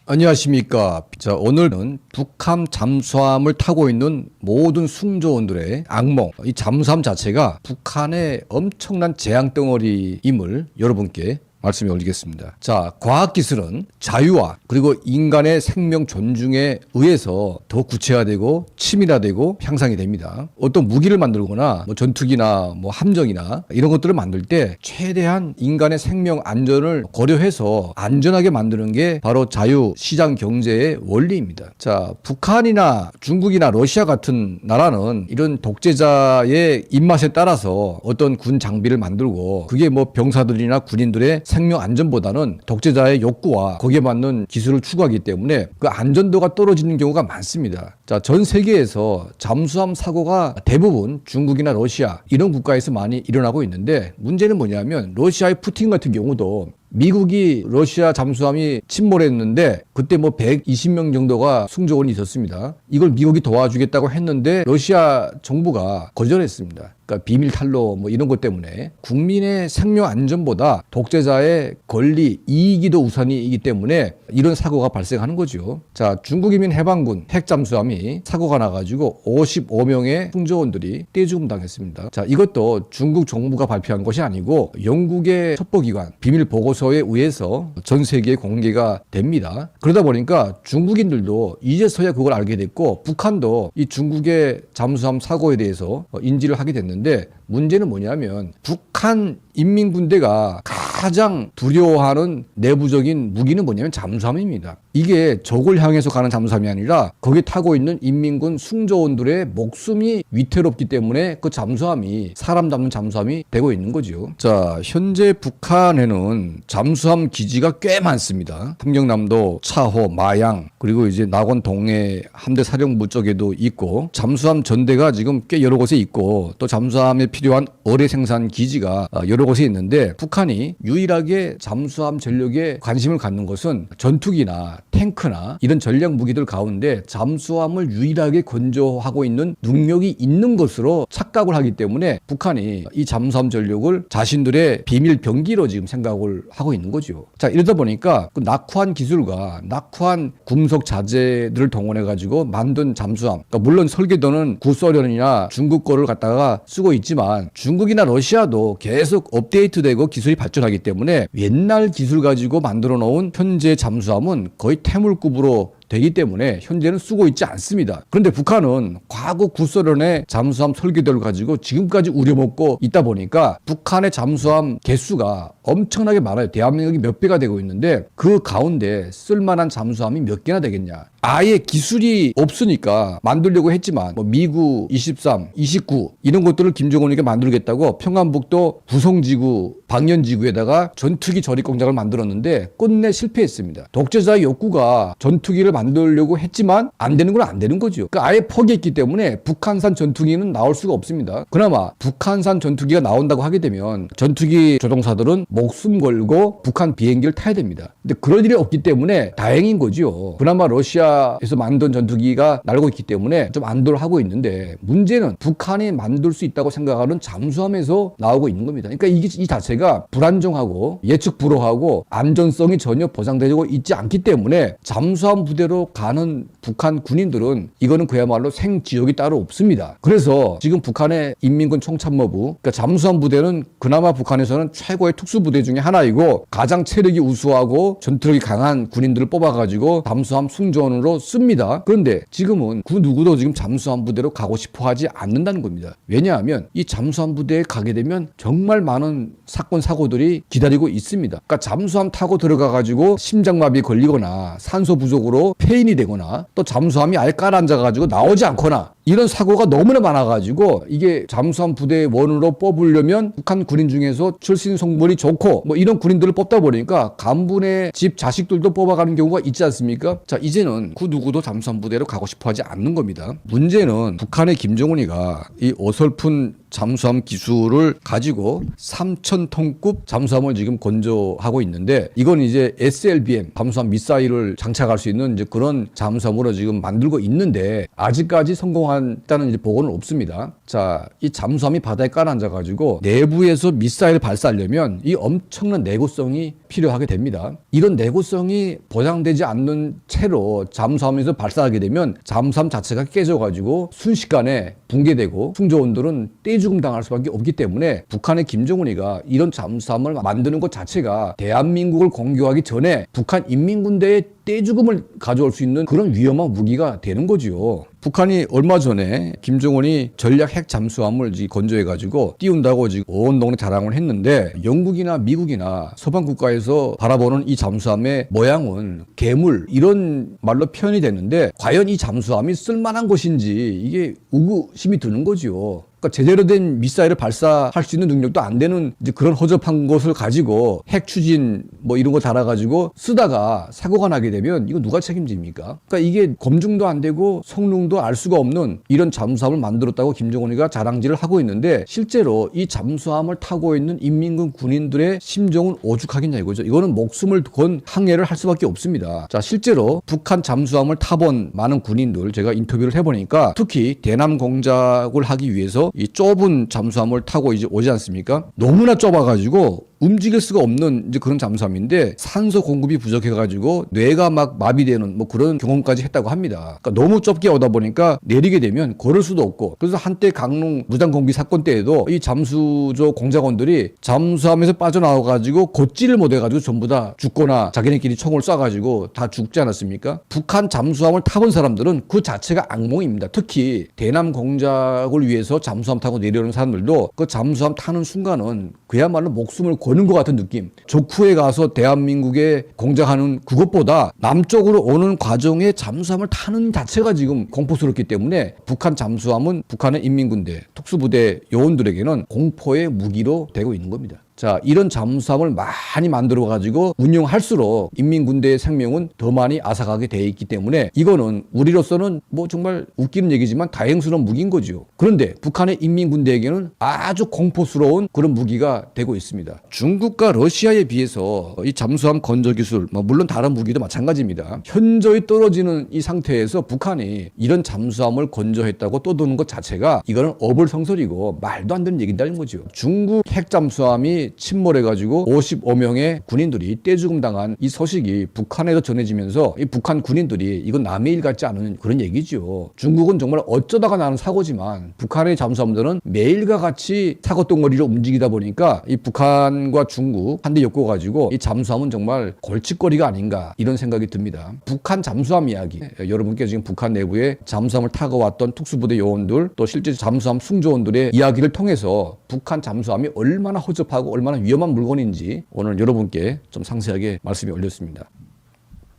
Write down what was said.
안녕하십니까. 자, 오늘은 북한 잠수함을 타고 있는 모든 승조원들의 악몽, 이 잠수함 자체가 북한의 엄청난 재앙덩어리임을 여러분께 말씀에 올리겠습니다. 자, 과학기술은 자유와 그리고 인간의 생명 존중에 의해서 더 구체화되고 치밀화되고 향상이 됩니다. 어떤 무기를 만들거나 전투기나 함정이나 이런 것들을 만들 때 최대한 인간의 생명 안전을 고려해서 안전하게 만드는 게 바로 자유 시장 경제의 원리입니다. 자, 북한이나 중국이나 러시아 같은 나라는 이런 독재자의 입맛에 따라서 어떤 군 장비를 만들고 그게 병사들이나 군인들의 생명 안전보다는 독재자의 욕구와 거기에 맞는 기술을 추구하기 때문에 그 안전도가 떨어지는 경우가 많습니다. 자, 전 세계에서 잠수함 사고가 대부분 중국이나 러시아 이런 국가에서 많이 일어나고 있는데, 문제는 뭐냐면 러시아의 푸틴 같은 경우도 미국이 러시아 잠수함이 침몰했는데 그때 120명 정도가 승조원이 있었습니다. 이걸 미국이 도와주겠다고 했는데 러시아 정부가 거절했습니다. 그러니까 비밀 탈로 이런 것 때문에 국민의 생명 안전보다 독재자의 권리, 이익이 더 우선이기 때문에 이런 사고가 발생하는 거죠. 자, 중국인민 해방군 핵잠수함이 사고가 나가지고 55명의 승조원들이 떼죽음 당했습니다. 자, 이것도 중국 정부가 발표한 것이 아니고 영국의 첩보기관 비밀 보고서에 의해서 전 세계에 공개가 됩니다. 그러다 보니까 중국인들도 이제서야 그걸 알게 됐고, 북한도 이 중국의 잠수함 사고에 대해서 인지를 하게 됐는데, 문제는 뭐냐면 북한 인민군대가 가장 두려워하는 내부적인 무기는 뭐냐면 잠수함입니다. 이게 적을 향해서 가는 잠수함이 아니라 거기 타고 있는 인민군 승조원들의 목숨이 위태롭기 때문에 그 잠수함이 사람 담는 잠수함이 되고 있는 거죠. 자, 현재 북한에는 잠수함 기지가 꽤 많습니다. 함경남도, 차호, 마양, 그리고 이제 낙원 동해 함대 사령부 쪽에도 있고, 잠수함 전대가 지금 꽤 여러 곳에 있고, 또 잠수함에 필요한 어뢰 생산 기지가 여러 곳에 있는데, 북한이 유일하게 잠수함 전력에 관심을 갖는 것은 전투기나 탱크나 이런 전략 무기들 가운데 잠수함을 유일하게 건조하고 있는 능력이 있는 것으로 착각을 하기 때문에 북한이 이 잠수함 전력을 자신들의 비밀 병기로 지금 생각을 하고 있는 거죠. 자, 이러다 보니까 그 낙후한 기술과 낙후한 금속 자재들을 동원해 가지고 만든 잠수함, 그러니까 물론 설계도는 구소련이나 중국 거를 갖다가 쓰고 있지만 중국이나 러시아도 계속 업데이트되고 기술이 발전하기 때문에 옛날 기술 가지고 만들어 놓은 현재 잠수함은 거의 태물급으로 되기 때문에 현재는 쓰고 있지 않습니다. 그런데 북한은 과거 구소련의 잠수함 설계도를 가지고 지금까지 우려먹고 있다 보니까 북한의 잠수함 개수가 엄청나게 많아요. 대한민국이 몇 배가 되고 있는데 그 가운데 쓸만한 잠수함이 몇 개나 되겠냐. 아예 기술이 없으니까 만들려고 했지만 미구 23, 29 이런 것들을 김정은에게 만들겠다고 평안북도 구성지구, 방연지구에다가 전투기 조립 공장을 만들었는데 끝내 실패했습니다. 독재자의 욕구가 전투기를 만들려고 했지만 안 되는 건 안 되는 거죠. 그러니까 아예 포기했기 때문에 북한산 전투기는 나올 수가 없습니다. 그나마 북한산 전투기가 나온다고 하게 되면 전투기 조종사들은 목숨 걸고 북한 비행기를 타야 됩니다. 근데 그럴 일이 없기 때문에 다행인 거죠. 그나마 러시아에서 만든 전투기가 날고 있기 때문에 좀 안도를 하고 있는데, 문제는 북한이 만들 수 있다고 생각하는 잠수함에서 나오고 있는 겁니다. 그러니까 이 자체가 불안정하고 예측 불허하고 안전성이 전혀 보장되고 있지 않기 때문에 잠수함 부대로 가는 북한 군인들은 이거는 그야말로 생지역이 따로 없습니다. 그래서 지금 북한의 인민군 총참모부, 그러니까 잠수함 부대는 그나마 북한에서는 최고의 특수부대 중에 하나이고 가장 체력이 우수하고 전투력이 강한 군인들을 뽑아가지고 잠수함 승조원으로 씁니다. 그런데 지금은 그 누구도 지금 잠수함 부대로 가고 싶어 하지 않는다는 겁니다. 왜냐하면 이 잠수함 부대에 가게 되면 정말 많은 사건 사고들이 기다리고 있습니다. 그러니까 잠수함 타고 들어가가지고 심장마비 걸리거나 산소 부족으로 폐인이 되거나 또 잠수함이 아예 깔아앉아가지고 나오지 않거나 이런 사고가 너무나 많아가지고 이게 잠수함 부대의 원으로 뽑으려면 북한 군인 중에서 출신 성분이 좋고 이런 군인들을 뽑다 보니까 간부네 집 자식들도 뽑아가는 경우가 있지 않습니까? 자, 이제는 그 누구도 잠수함 부대로 가고 싶어 하지 않는 겁니다. 문제는 북한의 김정은이가 이 어설픈 잠수함 기술을 가지고 3,000톤급 잠수함을 지금 건조하고 있는데, 이건 이제 SLBM 잠수함 미사일을 장착할 수 있는 이제 그런 잠수함으로 지금 만들고 있는데 아직까지 성공하지 사용했다는 이제 보고는 없습니다. 자, 이 잠수함이 바다에 깔아앉아가지고 내부에서 미사일을 발사하려면 이 엄청난 내구성이 필요하게 됩니다. 이런 내구성이 보장되지 않는 채로 잠수함에서 발사하게 되면 잠수함 자체가 깨져가지고 순식간에 붕괴되고 승조원들은 떼죽음 당할 수밖에 없기 때문에 북한의 김정은이가 이런 잠수함을 만드는 것 자체가 대한민국을 공격하기 전에 북한 인민군대의 떼죽음을 가져올 수 있는 그런 위험한 무기가 되는 거죠. 북한이 얼마 전에 김정은이 전략 핵 잠수함을 건조해가지고 띄운다고 지금 온 동네 자랑을 했는데 영국이나 미국이나 서방 국가에서 바라보는 이 잠수함의 모양은 괴물 이런 말로 표현이 되는데 과연 이 잠수함이 쓸만한 것인지 이게 의구심이 드는 거죠. 그러니까 제대로 된 미사일을 발사할 수 있는 능력도 안 되는 이제 그런 허접한 것을 가지고 핵 추진 뭐 이런 거 달아가지고 쓰다가 사고가 나게 되면 이거 누가 책임집니까? 그러니까 이게 검증도 안 되고 성능도 알 수가 없는 이런 잠수함을 만들었다고 김정은이가 자랑질을 하고 있는데 실제로 이 잠수함을 타고 있는 인민군 군인들의 심정은 오죽하겠냐 이거죠. 이거는 목숨을 건 항해를 할 수밖에 없습니다. 자, 실제로 북한 잠수함을 타본 많은 군인들 제가 인터뷰를 해보니까 특히 대남 공작을 하기 위해서 이 좁은 잠수함을 타고 이제 오지 않습니까? 너무나 좁아가지고 움직일 수가 없는 이제 그런 잠수함인데 산소 공급이 부족해가지고 뇌가 막 마비되는 뭐 그런 경험까지 했다고 합니다. 그러니까 너무 좁게 오다 보니까 내리게 되면 걸을 수도 없고 그래서 한때 강릉 무장공비 사건 때에도 이 잠수조 공작원들이 잠수함에서 빠져나와가지고 걷지를 못해가지고 전부 다 죽거나 자기네끼리 총을 쏴가지고 다 죽지 않았습니까? 북한 잠수함을 타본 사람들은 그 자체가 악몽입니다. 특히 대남 공작을 위해서 잠수함 타고 내려오는 사람들도 그 잠수함 타는 순간은 그야말로 목숨을 거는 것 같은 느낌. 적후에 가서 대한민국에 공작하는 그것보다 남쪽으로 오는 과정에 잠수함을 타는 자체가 지금 공포스럽기 때문에 북한 잠수함은 북한의 인민군대, 특수부대 요원들에게는 공포의 무기로 되고 있는 겁니다. 자, 이런 잠수함을 많이 만들어 가지고 운용할수록 인민군대의 생명은 더 많이 앗아가게 돼 있기 때문에 이거는 우리로서는 뭐 정말 웃기는 얘기지만 다행스러운 무기인 거죠. 그런데 북한의 인민군대에게는 아주 공포스러운 그런 무기가 되고 있습니다. 중국과 러시아에 비해서 이 잠수함 건조 기술, 물론 다른 무기도 마찬가지입니다. 현저히 떨어지는 이 상태에서 북한이 이런 잠수함을 건조했다고 떠드는 것 자체가 이거는 어불성설이고 말도 안 되는 얘기다는 거죠. 중국 핵잠수함이 침몰해가지고 55명의 군인들이 떼죽음 당한 이 소식이 북한에서 전해지면서 이 북한 군인들이 이건 남의 일 같지 않은 그런 얘기죠. 중국은 정말 어쩌다가 나는 사고지만 북한의 잠수함들은 매일과 같이 사고 덩어리로 움직이다 보니까 이 북한과 중국 한데 엮어가지고 이 잠수함은 정말 골칫거리가 아닌가 이런 생각이 듭니다. 북한 잠수함 이야기 여러분께 지금 북한 내부에 잠수함을 타고 왔던 특수부대 요원들 또 실제 잠수함 승조원들의 이야기를 통해서 북한 잠수함이 얼마나 허접하고 얼마나 위험한 물건인지 오늘 여러분께 좀 상세하게 말씀이 올렸습니다.